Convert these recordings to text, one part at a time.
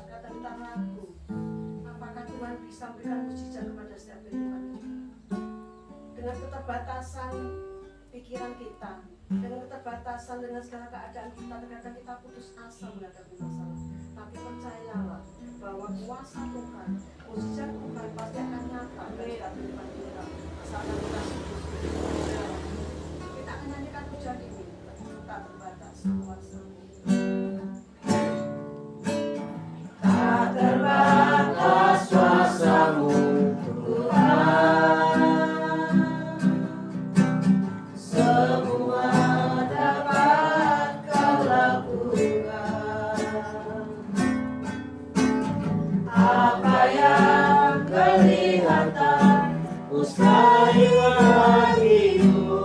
kata kita ragu. Apakah Tuhan bisa memberikan mukjizat kepada setiap kehidupan kita? Dengan keterbatasan pikiran kita, dengan keterbatasan dengan segala keadaan kita, terkadang kita putus asa menghadapi masalah. Tapi percayalah bahwa kuasa Tuhan, mukjizat Tuhan pasti akan nyata dari setiap kehidupan kita. Asalkan kita sungguh-sungguh. Kita akan nyanyikan pujian ini, tak terbatas kuasa-Mu. Tak terbatas kuasa-Mu Tuhan, semua dapat Kau lakukan. Apa yang kelihatan mustahil bagimu,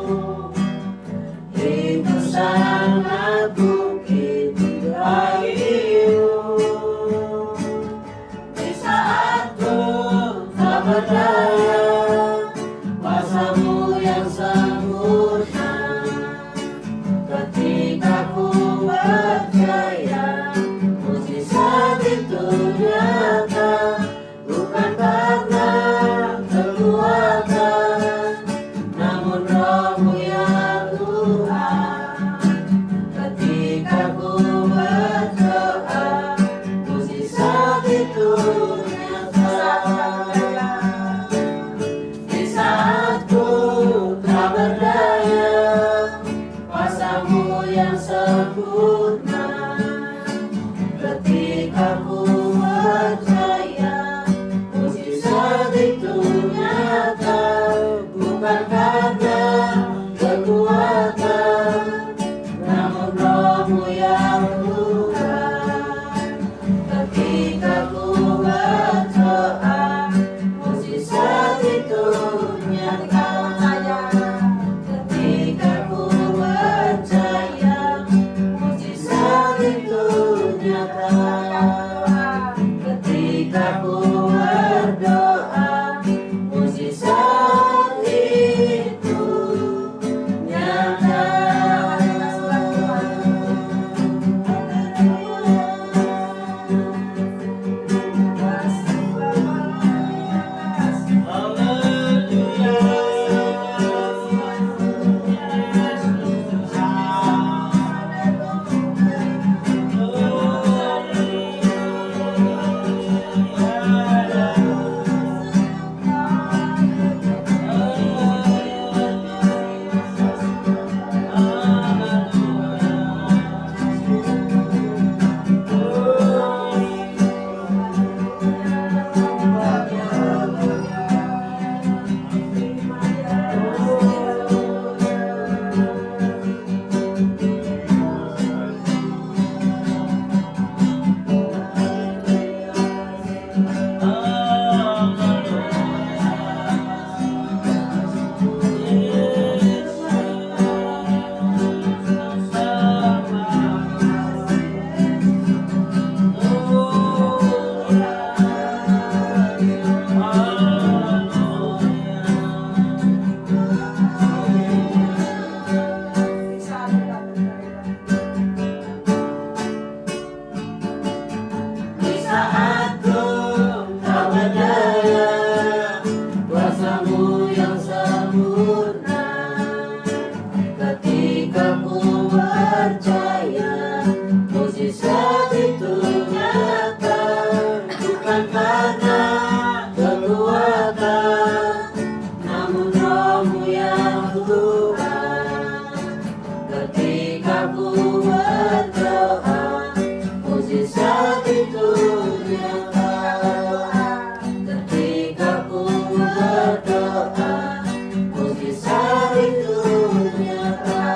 itu sangat mungkin bagimu. Di saat ku tak berdaya, kuasa-Mu yang sempurna. Ketika ku percaya, mukjizat itu nyata. Bukan karena kekuatan, namun Roh-Mu ya Tuhan. Ketika ku berdoa, mukjizat itu nyata. Di saat ku tak berdaya, kuasa-Mu yang sempurna. Ketika ku percaya, mukjizat itu nyata. Bukan karena kekuatan, namun Roh-Mu ya Tuhan. Ketika ku berdoa, mukjizat itu nyata. Ketika ku percaya, mukjizat itu nyata. Ketika ku berdoa, mukjizat itu nyata. Di saat ku tak berdaya, kuasa-Mu yang sempurna. Ketika ku percaya, mukjizat itu nyata. Bukan karena kekuatan, namun Roh-Mu ya Tuhan. Ketika ku berdoa, mukjizat itu nyata. Ketika ku berdoa, mukjizat itu nyata.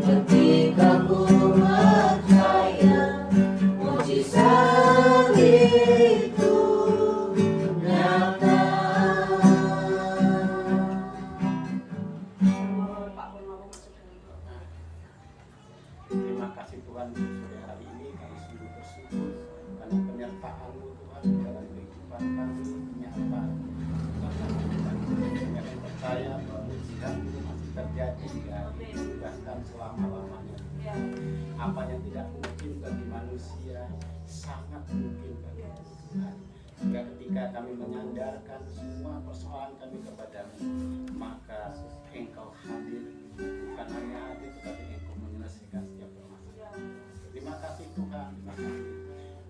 Ketika ku percaya, mukjizat itu nyata. Terima kasih Tuhan, sore hari ini kami sungguh bersyukur karena penyertaan-Mu Tuhan dalam kehidupan kami nyata. Kami percaya bahwa mukjizat itu masih terjadi bahkan selama-lamanya. Apa yang tidak mungkin bagi manusia sangat ketika kami menyandarkan semua persoalan kami kepadamu, maka Engkau hadir, bukan hanya hadir tetapi Engkau menyelesaikan setiap permasalahan. Terima kasih Tuhan, terima kasih.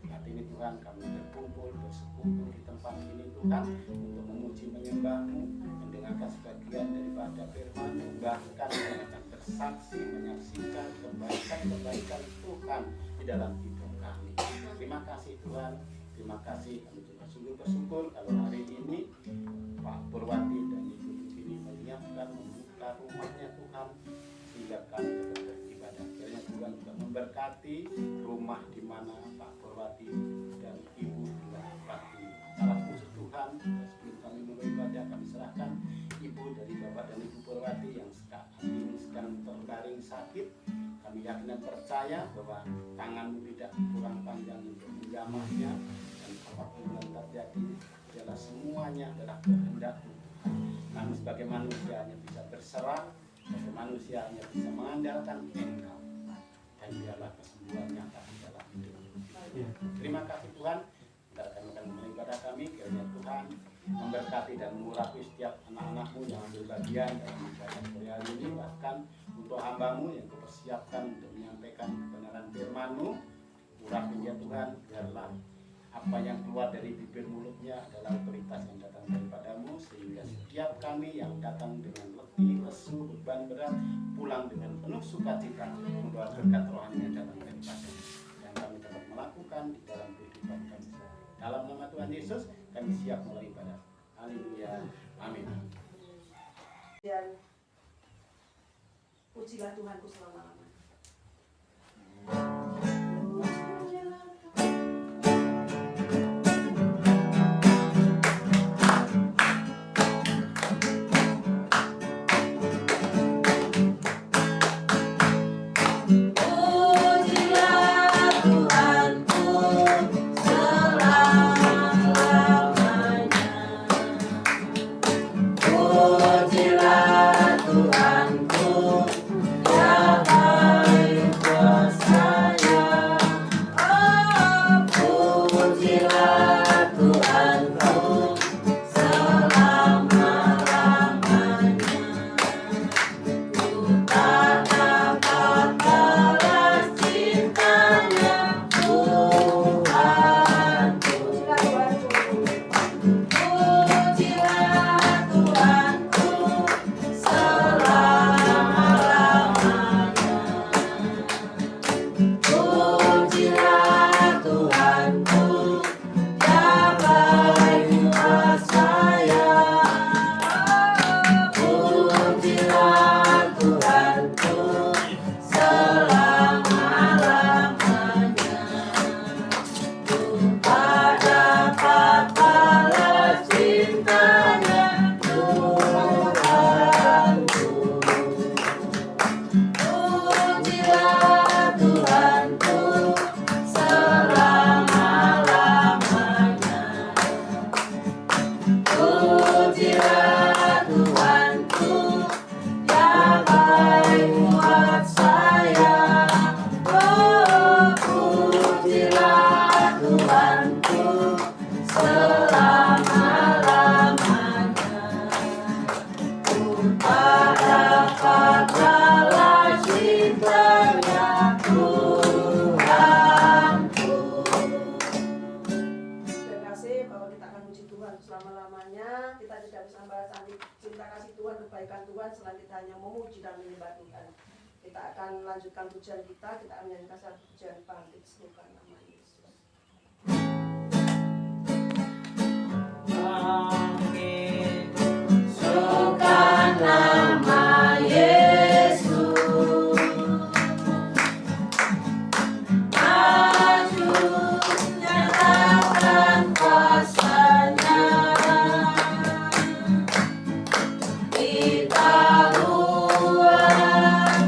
Saat ini Tuhan kami bersekumpul di tempat ini Tuhan untuk memuji menyembah-Mu, mendengarkan sebagian daripada firman-Mu, bahkan akan bersaksi menyaksikan kebaikan-kebaikan Tuhan di dalam hidup kami. Terima kasih Tuhan, terima kasih. Kami juga sungguh bersyukur kalau hari ini Pak Purwati dan Ibu ini menyiapkan membuka rumahnya Tuhan sehingga kami dapat beribadah. Kiranya Tuhan juga memberkati rumah di mana Pak Purwati dan Ibu juga berarti salah khusus Tuhan. Sebelum kami beribadah kami serahkan Ibu dari Bapak dan Ibu Purwati yang saat ini sedang terbaring sakit. Kami yakin dan percaya bahwa tangan-Mu tidak kurang panjang untuk menjamahnya, dan apapun yang terjadi adalah semuanya adalah kehendak-Mu Tuhan. Kami sebagai manusia hanya bisa berserah, sebagai manusia hanya bisa mengandalkan Engkau, dan biarlah kesembuhan nyata di dalam hidup. Terima kasih Tuhan. Kami akan beribadah kami, kiranya Tuhan memberkati dan mengurapi setiap anak-anak-Mu yang ambil bagian dalam ibadah sore hari ini, bahkan untuk hamba-Mu yang dipersiapkan untuk menyampaikan kebenaran firman-Mu. Urapi dia Tuhan, biarlah apa yang keluar dari bibir mulutnya adalah otoritas yang datang daripada-Mu, sehingga setiap kami yang datang dengan letih, lesu, beban berat, pulang dengan penuh sukacita, membawa berkat rohani yang datang daripada-Mu, yang kami dapat melakukan di dalam kehidupan kami. Dalam nama Tuhan Yesus, kami siap mulai ibadah. Haleluya. Amin. Dan pujilah Tuhanku selama-lamanya. Selama-lamanya kita tidak bisa membalas cinta kasih Tuhan, kebaikan Tuhan selain kita hanya memuji dan menyembah Tuhan. Kita akan melanjutkan pujian kita akan menyanyikan satu pujian bangkit semoga nama Yesus. Bangkit, semoga nama Yesus. Maju, nyatakan kuasa-Nya. Kita luar,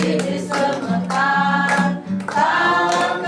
ini sebentar, takkan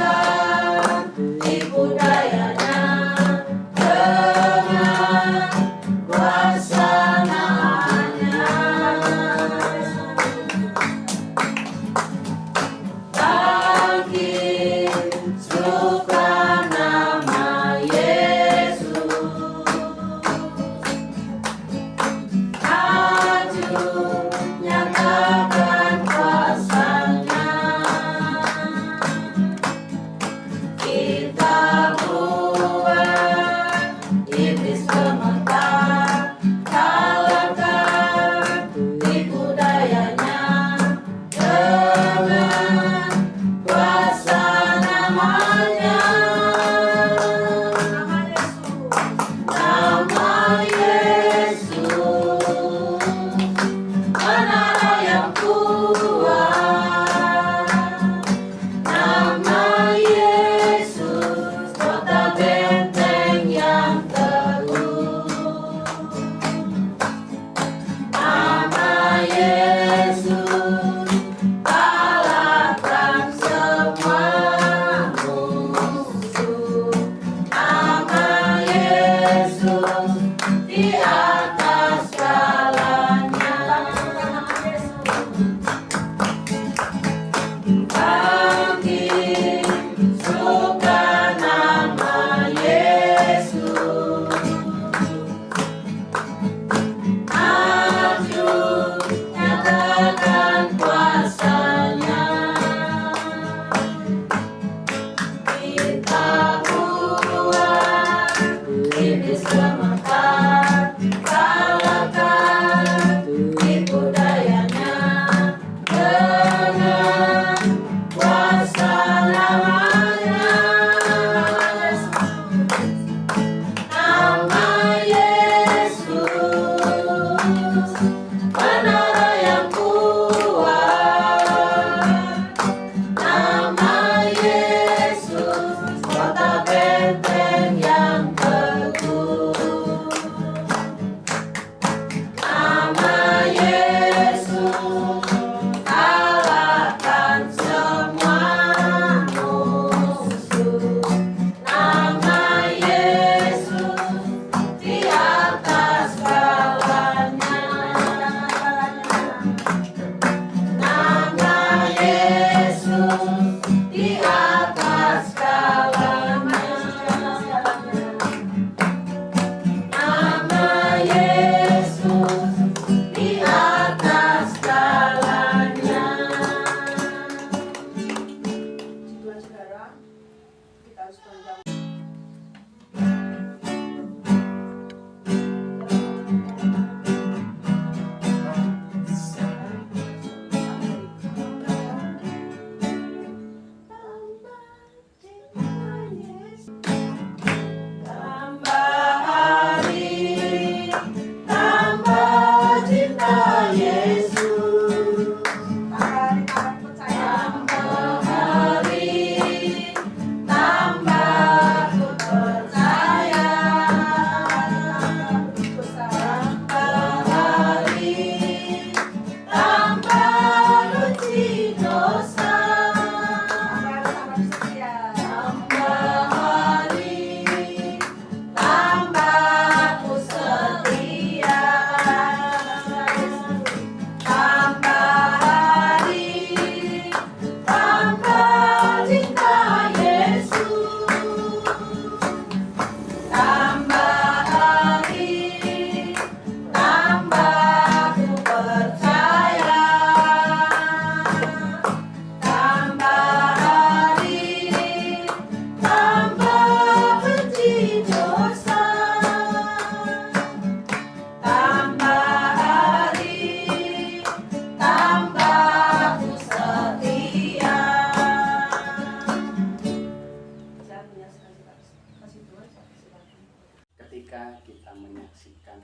ketika kita menyaksikan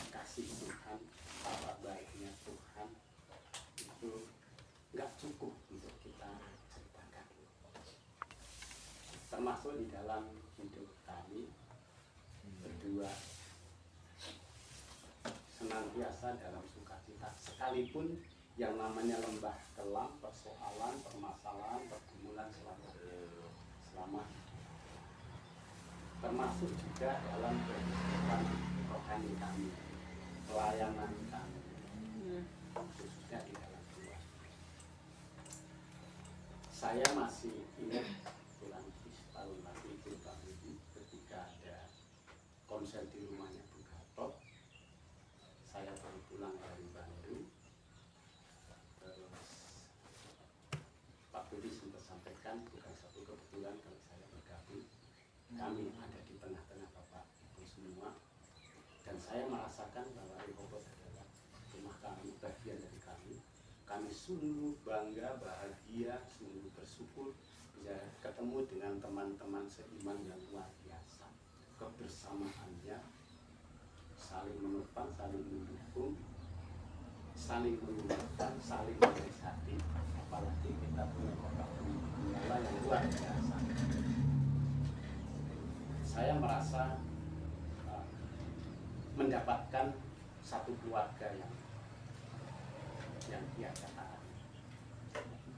kasih Tuhan, betapa baiknya Tuhan, itu nggak cukup untuk kita ceritakan. Termasuk di dalam hidup kami berdua, senantiasa dalam sukacita, sekalipun yang namanya lembah kelam, persoalan, permasalahan, pergumulan selama termasuk juga dalam kehidupan rohani kami, pelayanan kami, khususnya di dalam keluarga. Saya masih ingat bulan tahun lalu itu ketika ada konser di rumahnya Bung Gatot. Saya baru pulang dari Bandung. Terus Pak Budi sempat sampaikan, bukan satu kebetulan kalau saya bergabung, kami ada di tengah-tengah Bapak Ibu semua, dan saya merasakan bahwa Rehoboth adalah rumah kami, bagian dari kami. Kami sungguh bangga, bahagia, sungguh bersyukur bisa ketemu dengan teman-teman seiman yang luar biasa. Kebersamaannya, saling menopang, saling mendukung, saling menguatkan, saling menasihati, apalagi kita punya Bapak Gembala yang luar biasa. Saya merasa mendapatkan satu keluarga yang tiada tara.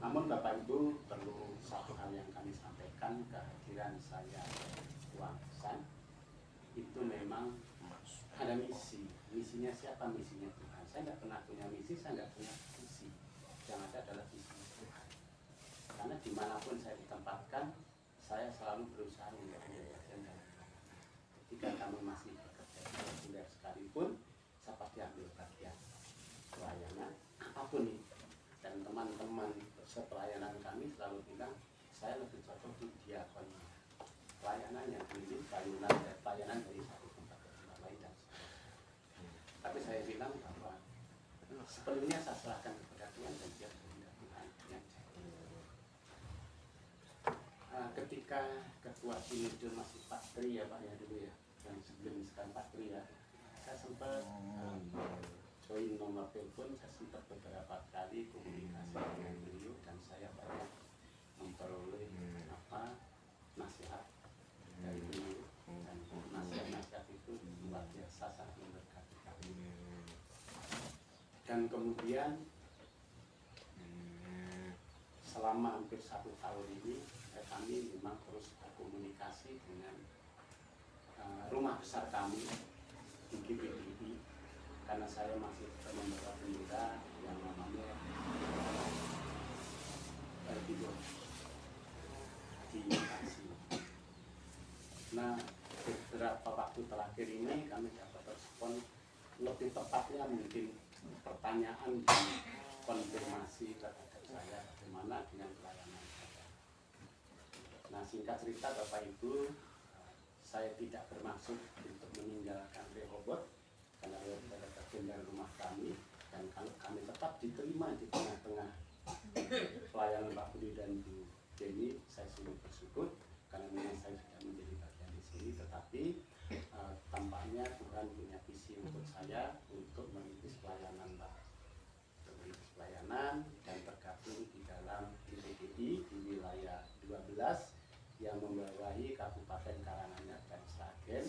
Namun Bapak Ibu, perlu satu hal yang kami sampaikan, kehadiran saya Wangsan itu memang ada misi. Misinya siapa? Misinya Tuhan. Saya nggak pernah punya misi, saya nggak punya visi. Yang ada adalah visi Tuhan. Karena dimanapun saya ditempatkan, saya selalu berusaha untuk menjadi bagian dari Tuhan. Ketika kami masih bekerja reguler sekalipun, saya pasti ambil bagian pelayanan apapun itu. Dan teman-teman sepelayanan kami selalu bilang, saya lebih cocok di diakoni. Pelayanannya ini pelayanan dari satu tempat ke tempat lain dan sebagainya. Tapi saya bilang bahwa sepenuhnya saya serahkan kepada Tuhan dan dia kehendak Tuhan yang jadi. Ketika ketua sinode masih Pak Tri ya Pak ya dulu ya, yang sebelum sekarang Pak Tri ya, saya sempat join nomor telepon, saya sempat beberapa kali komunikasi dengan beliau dan saya banyak memperoleh nasihat dari beliau, dan nasihat-nasihat itu luar biasa sangat memberkati kami. Dan kemudian selama hampir 1 tahun ini kami memang terus berkomunikasi dengan rumah besar kami di GPDI, karena saya masih membawa bendera yang namanya Erbido di Bekasi. Nah, beberapa waktu terakhir ini kami dapat respon, lebih tepatnya mungkin pertanyaan dan konfirmasi terhadap saya bagaimana dengan pelayanan saya. Nah, singkat cerita Bapak Ibu, saya tidak bermaksud untuk meninggalkan Rehoboth, karena Rehoboth adalah bagian dari rumah kami, dan kalau kami tetap diterima di tengah-tengah pelayanan Pak Budi dan Bu Jenny, saya sungguh bersyukur karena memang saya sudah menjadi bagian di sini. Tetapi tampaknya Tuhan punya visi untuk saya untuk merintis pelayanan Pak, merintis pelayanan dan tergabung di dalam GPDI di wilayah 12 yang membawahi Kabupaten Karanganyar dan Sragen.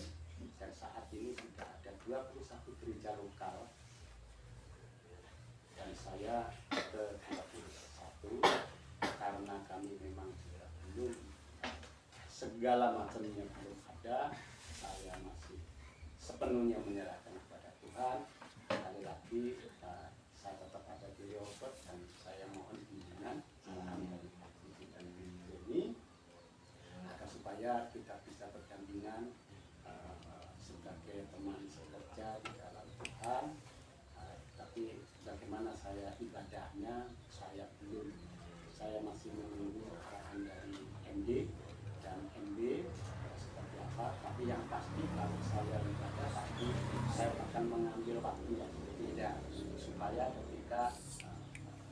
Dan saat ini sudah ada 21 gereja lokal dan saya ke 21 karena kami memang juga belum segala macamnya belum ada. Saya masih sepenuhnya menyerahkan kepada Tuhan. Sekali lagi saya tetap ada di Rehoboth dan saya mohon bimbingan dari Pak Budi dan Bu Jenny agar supaya kita bisa berdampingan sebagai teman sekerja di dalam Tuhan. Tapi bagaimana saya ibadahnya saya masih menunggu arahan dari MD dan MD seperti apa. Tapi yang pasti kalau saya ibadah pasti saya akan mengambil waktu yang berbeda supaya ketika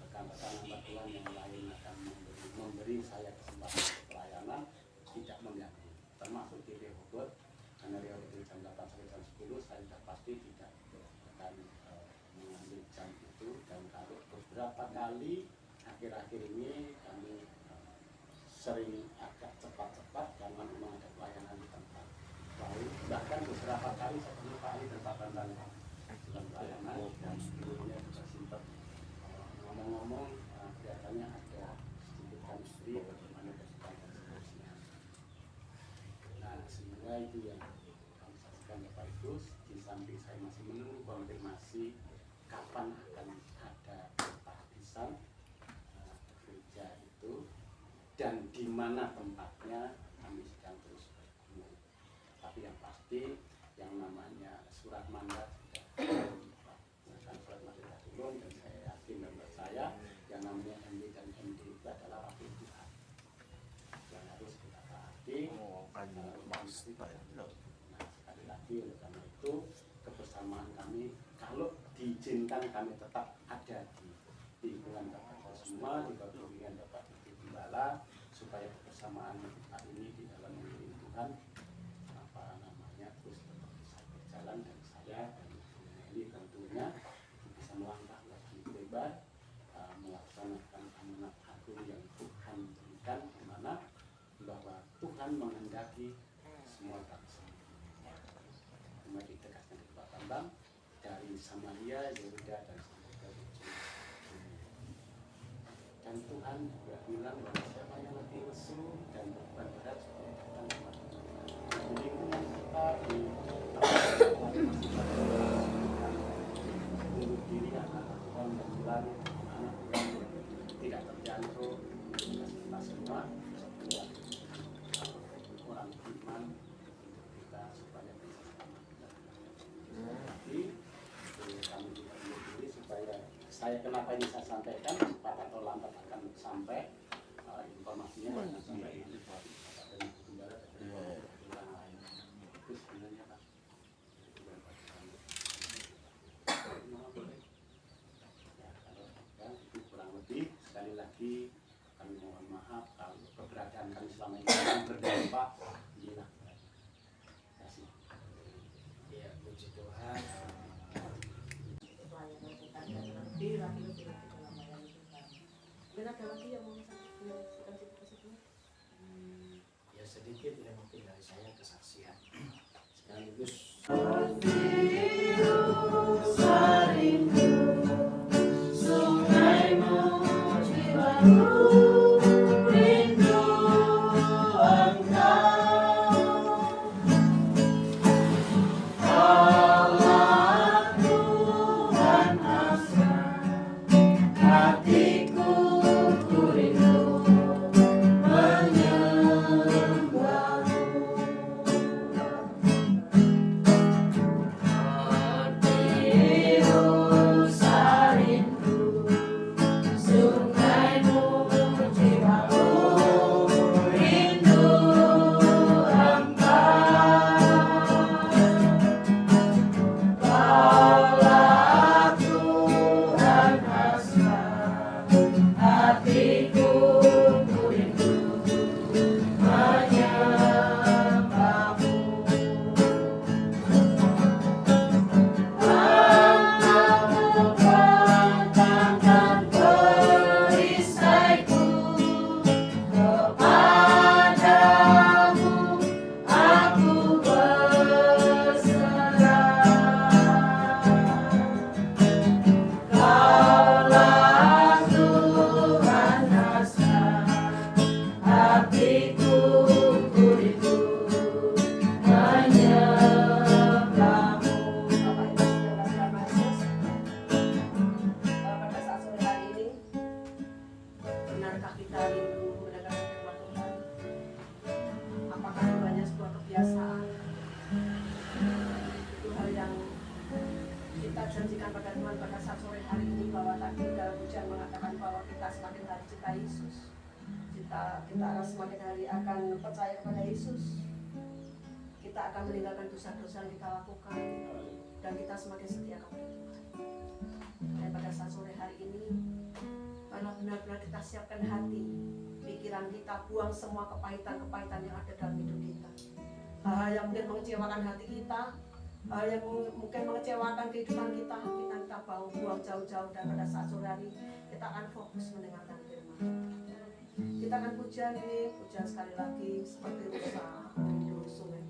rekan-rekan hamba Tuhan yang lain akan memberi saya kesempatan pelayanan tidak mengganggu, termasuk di Rehoboth, karena Rehoboth saya sudah pasti tidak akan mengambil jam itu. Dan kalau beberapa kali akhir-akhir ini kami sering agak cepat-cepat karena memang ada pelayanan di tempat lain. Bahkan beberapa kali saya lupa di tempat dalam pelayanan dan sebelumnya juga sempat ngomong-ngomong kelihatannya ada sedikit chemistry bagaimana kesukaan dan seterusnya. Nah, sehingga itu yang kami saksikan Bapak Ibu, di samping saya masih menunggu konfirmasi kapan akan ada tahbisan gereja itu dan di mana tempatnya, kami sedang terus bergumul. Tapi yang pasti yang namanya surat mandat sudah surat mandat turun, dan saya yakin dan percaya yang namanya MD dan MD itu adalah wakil Tuhan yang harus kita taati. Nah, sekali lagi oleh karena itu kebersamaan kami, kalau diizinkan kami tetap ada di lingkungan Bapak semua, di bawah bimbingan Bapak Ibu Gembala, supaya kebersamaan kita ini di dalam memilih Tuhan terus tetap bisa berjalan, dan saya dan ini tentunya bisa melangkah lebih bebas melaksanakan amanat agung yang Tuhan berikan, di mana bahwa Tuhan menghendaki semua bangsa. Cuma ditegaskan di Pak Bambang dari Samaria, Yehuda dan sampai ke ujung. Dan Tuhan juga bilang bahwa siapa yang lebih lesu dan beban berat supaya datang kepada Tuhan. Di lingkungan kita di bunuh diri anak Tuhan dan bulan anak Tuhan tidak terjangkau kita semua setiap orang iman untuk kita supaya bisa selamat. Tapi kami juga diri supaya saya kenapa ini saya sampaikan cepat atau lambat akan sampai informasinya akan sampai di Bapak dan Ibu Gembala dan orang lain. Itu sebenarnya Pak. Ya, kalau itu kurang lebih, sekali lagi kami mohon maaf kalau keberadaan kami selama ini berdampak. Inilah. Terima kasih. Ya, puji Tuhan. Pelayanan Tuhan dan lebih lagi dalam melayani Tuhan. Mungkin ada lagi yang mau menyaksikan cerita-cerita? Ya sedikit ya mungkin dari saya kesaksian sekaligus janjikan pada Tuhan pada saat sore hari ini bahwa tadi dalam ujian mengatakan bahwa kita semakin hari cinta Yesus, kita akan semakin hari akan percaya kepada Yesus, kita akan meninggalkan dosa-dosa yang kita lakukan, dan kita semakin setia kepada Tuhan. Dan pada saat sore hari ini, karena benar-benar kita siapkan hati, pikiran kita, buang semua kepahitan-kepahitan yang ada dalam hidup kita, hal-hal yang mungkin mengecewakan hati kita, hal yang mungkin mengecewakan kehidupan kita buang jauh-jauh, dan pada saat sore hari kita akan fokus mendengarkan firman. Kita akan pujian sekali lagi seperti Rusa rindu sungai.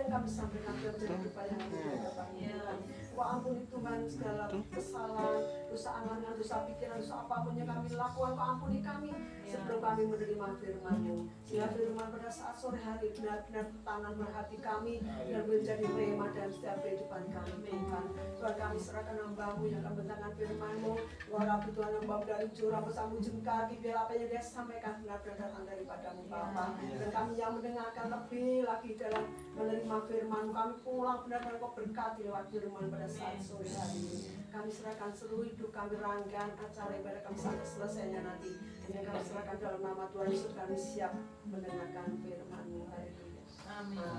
Kami sampaikan kepada yang Wah ampuni Tuhan segala kesalahan, dosa angan, dosa pikiran, dosa apapun yang kami lakukan, Kau ampuni kami sebelum kami menerima firman-Mu. Sehingga firman pada saat sore hari benar-benar bertanam berhati kami dan menjadi rema dalam setiap kehidupan kami. Tuhan, Tuhan kami serahkan hamba-Mu yang akan bentangkan firman-Mu. Tuhan Rabbi Tuhan hamba dari ujung sampai ujung kaki, biar apa yang dia sampaikan benar-benar datang daripada-Mu Bapa. Dan kami yang mendengarkan lebih lagi dalam menerima firman-Mu, kami pulang benar-benar Kau berkati lewat firman pada saat sore hari ini. Kami serahkan seluruh hidup kami, rangkaian acara ibadah kami sampai selesainya nanti. Yang kami serahkan dalam nama Tuhan Yesus, kami siap mendengarkan firman-Mu. Haleluya. Amin.